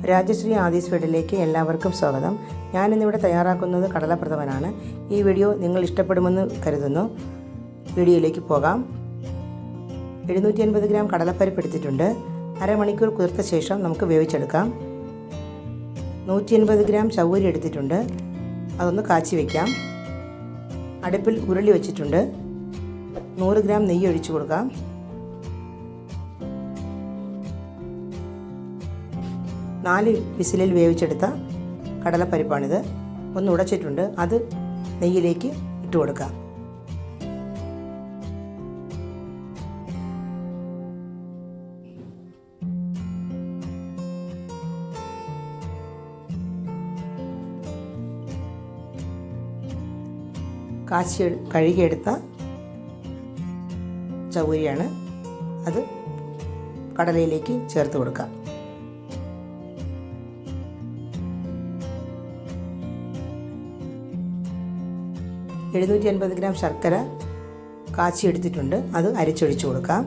Rajasree Aadis വീഡിയോയിലേക്ക് എല്ലാവർക്കും സ്വാഗതം. ഞാൻ ഇന്നിവിടെ തയ്യാറാക്കുന്നത് കടല പ്രഥമനാണ്. ഈ വീഡിയോ നിങ്ങൾ ഇഷ്ടപ്പെടുമെന്ന് കരുതുന്നു. വീഡിയോയിലേക്ക് പോകാം. 750 ഗ്രാം കടലപ്പരിപ്പ് എടുത്തിട്ടുണ്ട്. അരമണിക്കൂർ കുതിർത്ത ശേഷം നമുക്ക് വേവിച്ചെടുക്കാം. 180 ഗ്രാം ചവ്വരി എടുത്തിട്ടുണ്ട്. അതൊന്ന് കാച്ചി വയ്ക്കാം. അടുപ്പിൽ ഉരുളി വെച്ചിട്ടുണ്ട്. 100 ഗ്രാം നെയ്യ് ഒഴിച്ചു കൊടുക്കാം. നാല് വിസിലിൽ വേവിച്ചെടുത്ത കടലപ്പരിപ്പാണിത്. ഒന്ന് ഉടച്ചിട്ടുണ്ട്. അത് നെയ്യിലേക്ക് ഇട്ട് കൊടുക്കാം. കഴുകിയെടുത്ത ചവ്വരിയാണ്. അത് കടലയിലേക്ക് ചേർത്ത് കൊടുക്കാം. ് 750 ഗ്രാം ശർക്കര കാച്ചി എടുത്തിട്ടുണ്ട്. അത് അരിച്ചൊഴിച്ചു കൊടുക്കാം.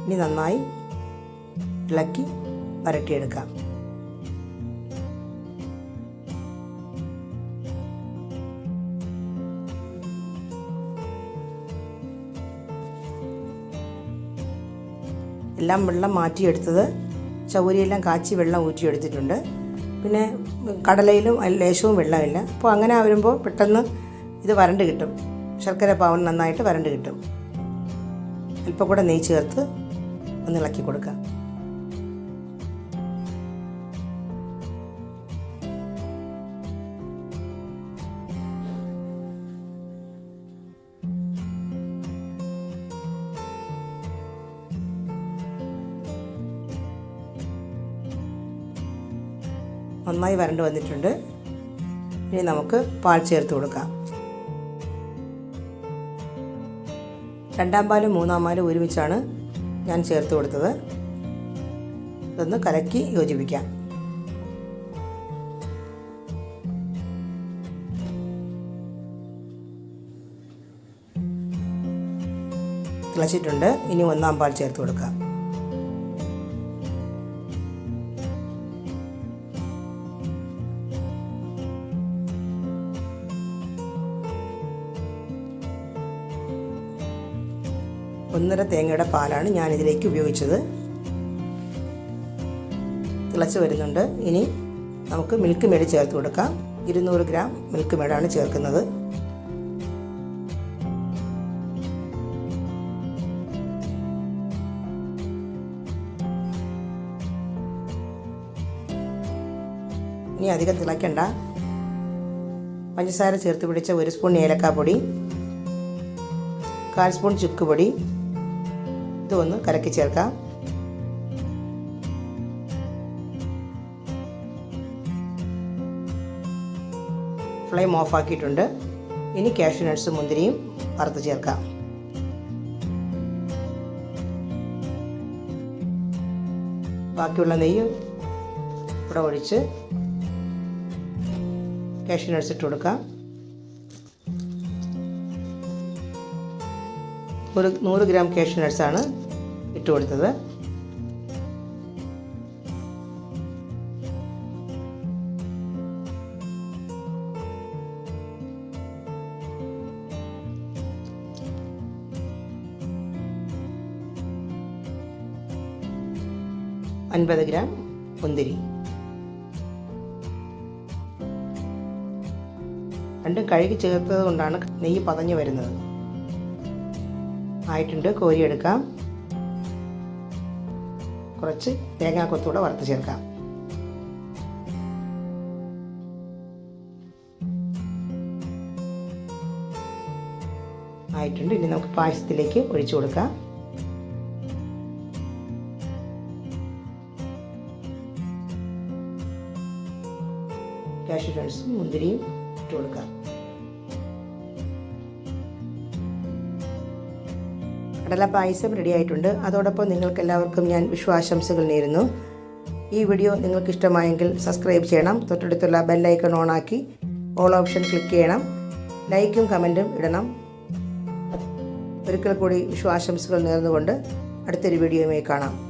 ഇനി നന്നായി ഇളക്കി വരട്ടിയെടുക്കാം. എല്ലാം വെള്ളം മാറ്റിയെടുത്തത് ചവ്വരിയെല്ലാം കാച്ചി വെള്ളം ഊറ്റിയെടുത്തിട്ടുണ്ട്. പിന്നെ കടലയിലും ലേശവും വെള്ളമില്ല. അപ്പോൾ അങ്ങനെ വരുമ്പോൾ പെട്ടെന്ന് ഇത് വരണ്ട് കിട്ടും. ശർക്കര പാവൻ നന്നായിട്ട് വരണ്ട് കിട്ടും. അല്പം കൂടെ നെയ്യ് ചേർത്ത് ഒന്ന് ഇളക്കി കൊടുക്കാം. നന്നായി വരണ്ട് വന്നിട്ടുണ്ട്. ഇനി നമുക്ക് പാൽ ചേർത്ത് കൊടുക്കാം. രണ്ടാം പാലും മൂന്നാം പാലും ഒരുമിച്ചാണ് ഞാൻ ചേർത്ത് കൊടുത്തത്. ഇതൊന്ന് കലക്കി യോജിപ്പിക്കാം. തിളച്ചിട്ടുണ്ട്. ഇനി ഒന്നാം പാൽ ചേർത്ത് കൊടുക്കാം. ഒന്നര തേങ്ങയുടെ പാലാണ് ഞാനിതിലേക്ക് ഉപയോഗിച്ചത്. തിളച്ച് വരുന്നുണ്ട്. ഇനി നമുക്ക് മിൽക്ക് മേഡ് ചേർത്ത് കൊടുക്കാം. 200 ഗ്രാം മിൽക്ക് മേഡാണ് ചേർക്കുന്നത്. ഇനി അധികം തിളയ്ക്കണ്ട. പഞ്ചസാര ചേർത്ത് പിടിച്ച 1 സ്പൂൺ ഏലക്കാപ്പൊടി, 1/4 സ്പൂൺ ചുക്കുപൊടി, ഇതൊന്ന് കലക്കി ചേർക്കാം. ഫ്ലെയിം ഓഫ് ആക്കിയിട്ടുണ്ട്. ഇനി കാഷ്യൂ നട്ട്സും മുന്തിരിയും വറുത്ത് ചേർക്കാം. ബാക്കിയുള്ള നെയ്യ് ഇവിടെ ഒഴിച്ച് കാഷ്യൂ നട്ട്സ് ഇട്ട് കൊടുക്കാം. 100 ഗ്രാം കാഷ്യൂ നട്ട്സാണ് ഇട്ട് കൊടുത്തത്. $50 ഗ്രാം മുന്തിരി. രണ്ടും കഴുകി ചേർത്തത് കൊണ്ടാണ് നെയ്യ് പതഞ്ഞു വരുന്നത്. ആയിട്ടുണ്ട്. കോരിയെടുക്കാം. കുറച്ച് തേങ്ങാക്കൊത്തൂടെ വറുത്ത് ചേർക്കാം. ആയിട്ടുണ്ട്. ഇനി നമുക്ക് പായസത്തിലേക്ക് ഒഴിച്ചു കൊടുക്കാം. കാഷ്യൂ നട്ട്സും മുന്തിരിയും ഇട്ട് കൊടുക്കാം. കടല പായസം റെഡി ആയിട്ടുണ്ട്. അതോടൊപ്പം നിങ്ങൾക്ക് എല്ലാവർക്കും ഞാൻ വിഷു ആശംസകൾ നേരുന്നു. ഈ വീഡിയോ നിങ്ങൾക്ക് ഇഷ്ടമായെങ്കിൽ സബ്സ്ക്രൈബ് ചെയ്യണം. തൊട്ടടുത്തുള്ള ബെൽ ഐക്കൺ ഓണാക്കി ഓൾ ഓപ്ഷൻ ക്ലിക്ക് ചെയ്യണം. ലൈക്കും കമൻറ്റും ഇടണം. ഒരിക്കൽ കൂടി വിഷു ആശംസകൾ നേർന്നുകൊണ്ട് അടുത്തൊരു വീഡിയോയുമായി കാണാം.